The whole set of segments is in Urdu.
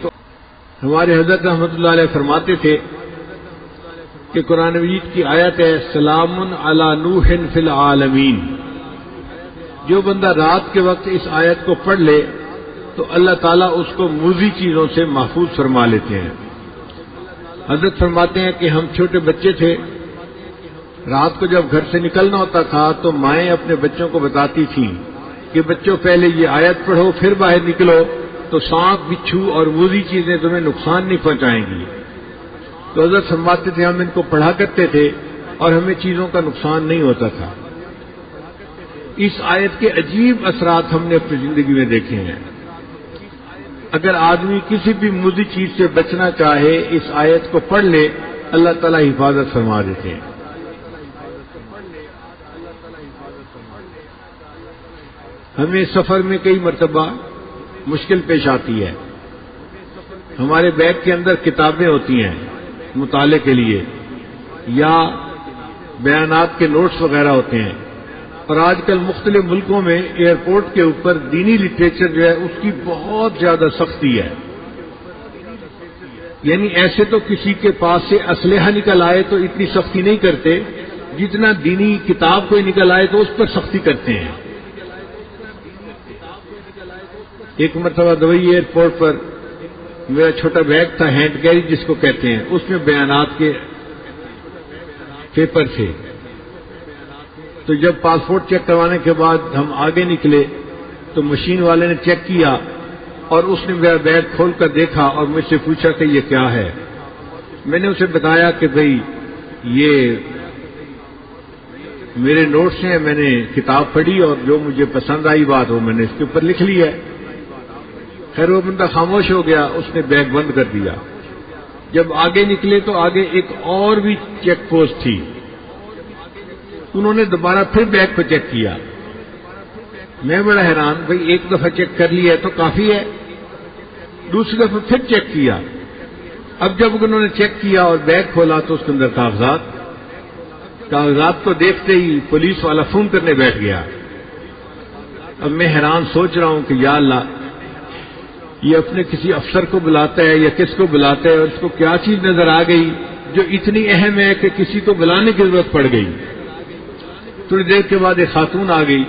تو ہمارے حضرت رحمۃ اللہ علیہ فرماتے تھے کہ قرآن مجید کی آیت ہے سلام علی نوح فی العالمین، جو بندہ رات کے وقت اس آیت کو پڑھ لے تو اللہ تعالیٰ اس کو موذی چیزوں سے محفوظ فرما لیتے ہیں۔ حضرت فرماتے ہیں کہ ہم چھوٹے بچے تھے، رات کو جب گھر سے نکلنا ہوتا تھا تو مائیں اپنے بچوں کو بتاتی تھیں کہ بچوں پہلے یہ آیت پڑھو پھر باہر نکلو تو سانپ بچھو اور موذی چیزیں تمہیں نقصان نہیں پہنچائیں گی۔ تو حضرت فرماتے تھے ہم ان کو پڑھا کرتے تھے اور ہمیں چیزوں کا نقصان نہیں ہوتا تھا۔ اس آیت کے عجیب اثرات ہم نے اپنی زندگی میں دیکھے ہیں۔ اگر آدمی کسی بھی موذی چیز سے بچنا چاہے اس آیت کو پڑھ لے اللہ تعالیٰ حفاظت فرما دیتے ہیں۔ ہمیں سفر میں کئی مرتبہ مشکل پیش آتی ہے۔ ہمارے بیگ کے اندر کتابیں ہوتی ہیں مطالعے کے لیے یا بیانات کے نوٹس وغیرہ ہوتے ہیں، اور آج کل مختلف ملکوں میں ایئرپورٹ کے اوپر دینی لٹریچر جو ہے اس کی بہت زیادہ سختی ہے۔ یعنی ایسے تو کسی کے پاس سے اسلحہ نکل آئے تو اتنی سختی نہیں کرتے جتنا دینی کتاب کوئی نکل آئے تو اس پر سختی کرتے ہیں۔ ایک مرتبہ دبئی ایئرپورٹ پر میرا چھوٹا بیگ تھا، ہینڈ کیری جس کو کہتے ہیں، اس میں بیانات کے پیپر تھے۔ تو جب پاسپورٹ چیک کروانے کے بعد ہم آگے نکلے تو مشین والے نے چیک کیا اور اس نے میرا بیگ کھول کر دیکھا اور مجھ سے پوچھا کہ یہ کیا ہے۔ میں نے اسے بتایا کہ بھئی یہ میرے نوٹس ہیں، میں نے کتاب پڑھی اور جو مجھے پسند آئی بات وہ میں نے اس کے اوپر لکھ لی ہے۔ خیر وہ بندہ خاموش ہو گیا، اس نے بیگ بند کر دیا۔ جب آگے نکلے تو آگے ایک اور بھی چیک پوسٹ تھی، انہوں نے دوبارہ پھر بیگ کو چیک کیا۔ میں بڑا حیران، بھئی ایک دفعہ چیک کر لیا ہے تو کافی ہے، دوسری دفعہ پھر چیک کیا۔ اب جب انہوں نے چیک کیا اور بیگ کھولا تو اس کے اندر کاغذات کو دیکھتے ہی پولیس والا فون کرنے بیٹھ گیا۔ اب میں حیران سوچ رہا ہوں کہ یا اللہ، یہ اپنے کسی افسر کو بلاتا ہے یا کس کو بلاتا ہے اور اس کو کیا چیز نظر آ گئی جو اتنی اہم ہے کہ کسی کو بلانے کی ضرورت پڑ گئی۔ تھوڑی دیر کے بعد ایک خاتون آ گئی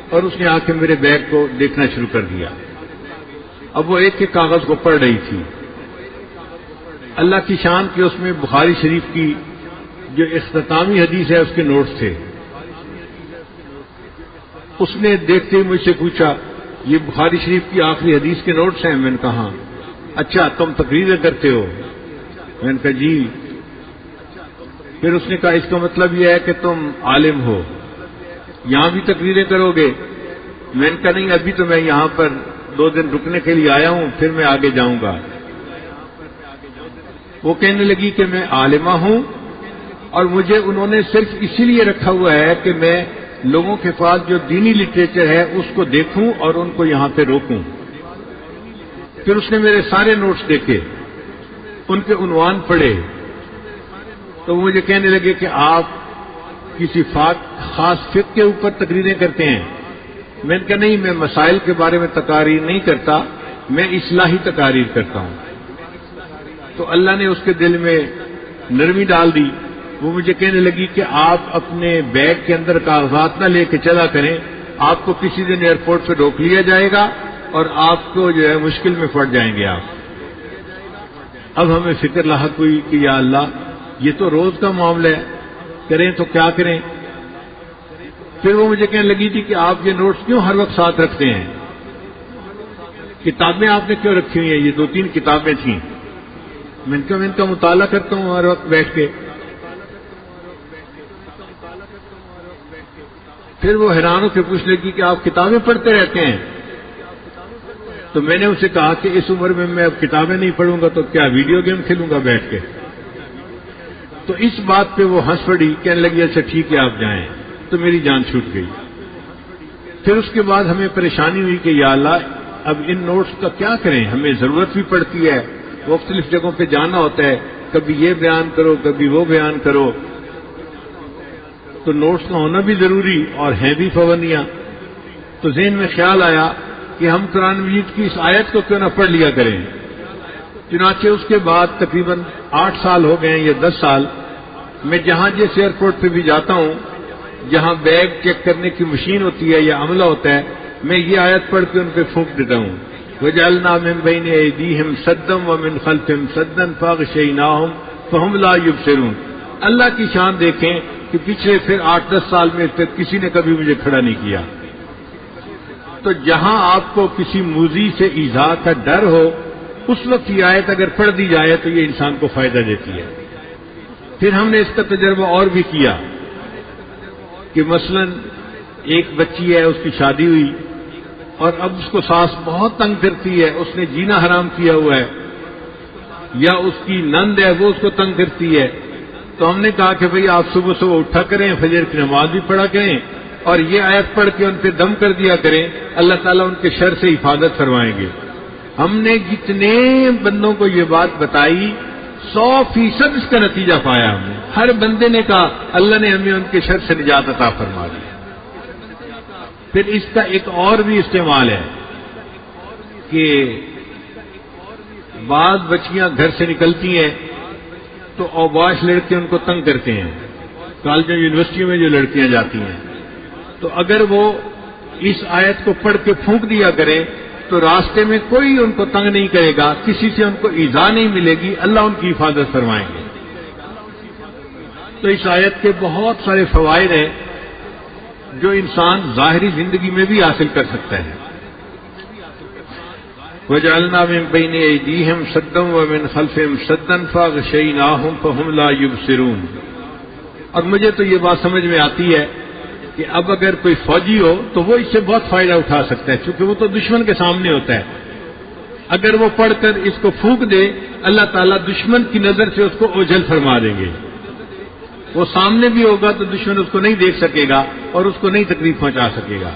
اور اس نے آ کے میرے بیگ کو دیکھنا شروع کر دیا۔ اب وہ ایک ایک کاغذ کو پڑھ رہی تھی۔ اللہ کی شان کہ اس میں بخاری شریف کی جو اختتامی حدیث ہے اس کے نوٹس تھے۔ اس نے دیکھتے ہی مجھ سے پوچھا یہ بخاری شریف کی آخری حدیث کے نوٹس ہیں؟ میں نے کہا اچھا تم تقریریں کرتے ہو؟ میں نے کہا جی۔ پھر اس نے کہا اس کا مطلب یہ ہے کہ تم عالم ہو، یہاں بھی تقریریں کرو گے؟ میں نے کہا نہیں، ابھی تو میں یہاں پر 2 دن رکنے کے لیے آیا ہوں، پھر میں آگے جاؤں گا۔ وہ کہنے لگی کہ میں عالمہ ہوں اور مجھے انہوں نے صرف اسی لیے رکھا ہوا ہے کہ میں لوگوں کے پاس جو دینی لٹریچر ہے اس کو دیکھوں اور ان کو یہاں پہ روکوں۔ پھر اس نے میرے سارے نوٹس دیکھے، ان کے عنوان پڑھے، تو مجھے کہنے لگے کہ آپ کسی خاص فقہ کے اوپر تقریریں کرتے ہیں؟ میں نے کہا نہیں، میں مسائل کے بارے میں تقاریر نہیں کرتا، میں اصلاحی تقاریر کرتا ہوں۔ تو اللہ نے اس کے دل میں نرمی ڈال دی۔ وہ مجھے کہنے لگی کہ آپ اپنے بیگ کے اندر کاغذات نہ لے کے چلا کریں، آپ کو کسی دن ایئرپورٹ پہ روک لیا جائے گا اور آپ کو جو ہے مشکل میں پڑ جائیں گے آپ۔ اب ہمیں فکر لاحق ہوئی کہ یا اللہ، یہ تو روز کا معاملہ ہے، کریں تو کیا کریں؟ پھر وہ مجھے کہنے لگی تھی کہ آپ یہ نوٹس کیوں ہر وقت ساتھ رکھتے ہیں؟ کتابیں آپ نے کیوں رکھی ہوئی ہیں؟ یہ 2-3 کتابیں تھیں۔ میں ان کا مطالعہ کرتا ہوں ہر وقت بیٹھ کے۔ پھر وہ حیران ہو کے پوچھ لگی کہ آپ کتابیں پڑھتے رہتے ہیں؟ تو میں نے اسے کہا کہ اس عمر میں اب کتابیں نہیں پڑھوں گا تو کیا ویڈیو گیم کھیلوں گا بیٹھ کے؟ تو اس بات پہ وہ ہنس پڑی، کہنے لگی اچھا ٹھیک ہے آپ جائیں۔ تو میری جان چھوٹ گئی۔ پھر اس کے بعد ہمیں پریشانی ہوئی کہ یا اللہ، اب ان نوٹس کا کیا کریں؟ ہمیں ضرورت بھی پڑتی ہے، مختلف جگہوں پہ جانا ہوتا ہے، کبھی یہ بیان کرو کبھی وہ بیان کرو، تو نوٹس کا ہونا بھی ضروری اور ہیں بھی پابندیاں۔ تو ذہن میں خیال آیا کہ ہم قرآن مجید کی اس آیت کو کیوں نہ پڑھ لیا کریں۔ چنانچہ اس کے بعد تقریباً 8 سال ہو گئے ہیں یا 10 سال، میں جہاں جس ایئرپورٹ پہ بھی جاتا ہوں، جہاں بیگ چیک کرنے کی مشین ہوتی ہے یا عملہ ہوتا ہے، میں یہ آیت پڑھ کے ان پہ پھونک دیتا ہوں، وَجَعَلْنَا مِن بَيْنِ أَيْدِيهِمْ سَدًّا وَمِنْ خَلْفِهِمْ سَدًّا فَأَغْشَيْنَاهُمْ فَهُمْ لَا يُبْصِرُونَ۔ اللہ کی شان دیکھیں کہ پچھلے پھر 8-10 سال میں تک کسی نے کبھی مجھے کھڑا نہیں کیا۔ تو جہاں آپ کو کسی موذی سے ایذا کا ڈر ہو، اس وقت یہ آیت اگر پڑھ دی جائے تو یہ انسان کو فائدہ دیتی ہے۔ پھر ہم نے اس کا تجربہ اور بھی کیا کہ مثلا ایک بچی ہے، اس کی شادی ہوئی اور اب اس کو ساس بہت تنگ کرتی ہے، اس نے جینا حرام کیا ہوا ہے، یا اس کی نند ہے وہ اس کو تنگ کرتی ہے، تو ہم نے کہا کہ بھئی آپ صبح صبح اٹھا کریں، فجر کی نماز بھی پڑھا کریں اور یہ آیت پڑھ کے ان پہ دم کر دیا کریں، اللہ تعالیٰ ان کے شر سے حفاظت فرمائیں گے۔ ہم نے جتنے بندوں کو یہ بات بتائی 100% اس کا نتیجہ پایا ہم نے، ہر بندے نے کہا اللہ نے ہمیں ان کے شر سے نجات عطا فرما دی۔ پھر اس کا ایک اور بھی استعمال ہے کہ بعض بچیاں گھر سے نکلتی ہیں تو اوباش لڑکے ان کو تنگ کرتے ہیں، کالجوں یونیورسٹیوں میں جو لڑکیاں جاتی ہیں، تو اگر وہ اس آیت کو پڑھ کے پھونک دیا کریں تو راستے میں کوئی ان کو تنگ نہیں کرے گا، کسی سے ان کو ایذا نہیں ملے گی، اللہ ان کی حفاظت فرمائیں گے۔ تو اس آیت کے بہت سارے فوائد ہیں جو انسان ظاہری زندگی میں بھی حاصل کر سکتا ہے۔ وَجَعَلْنَا مِن بَيْنِ أَيْدِيهِمْ سَدًّا وَمِنْ خَلْفِهِمْ سَدًّا فَأَغْشَيْنَاهُمْ فَهُمْ لَا يُبْصِرُونَ۔ اور مجھے تو یہ بات سمجھ میں آتی ہے کہ اب اگر کوئی فوجی ہو تو وہ اس سے بہت فائدہ اٹھا سکتا ہے، چونکہ وہ تو دشمن کے سامنے ہوتا ہے۔ اگر وہ پڑھ کر اس کو پھونک دے، اللہ تعالیٰ دشمن کی نظر سے اس کو اوجھل فرما دیں گے، وہ سامنے بھی ہوگا تو دشمن اس کو نہیں دیکھ سکے گا اور اس کو نہیں تکلیف پہنچا سکے گا۔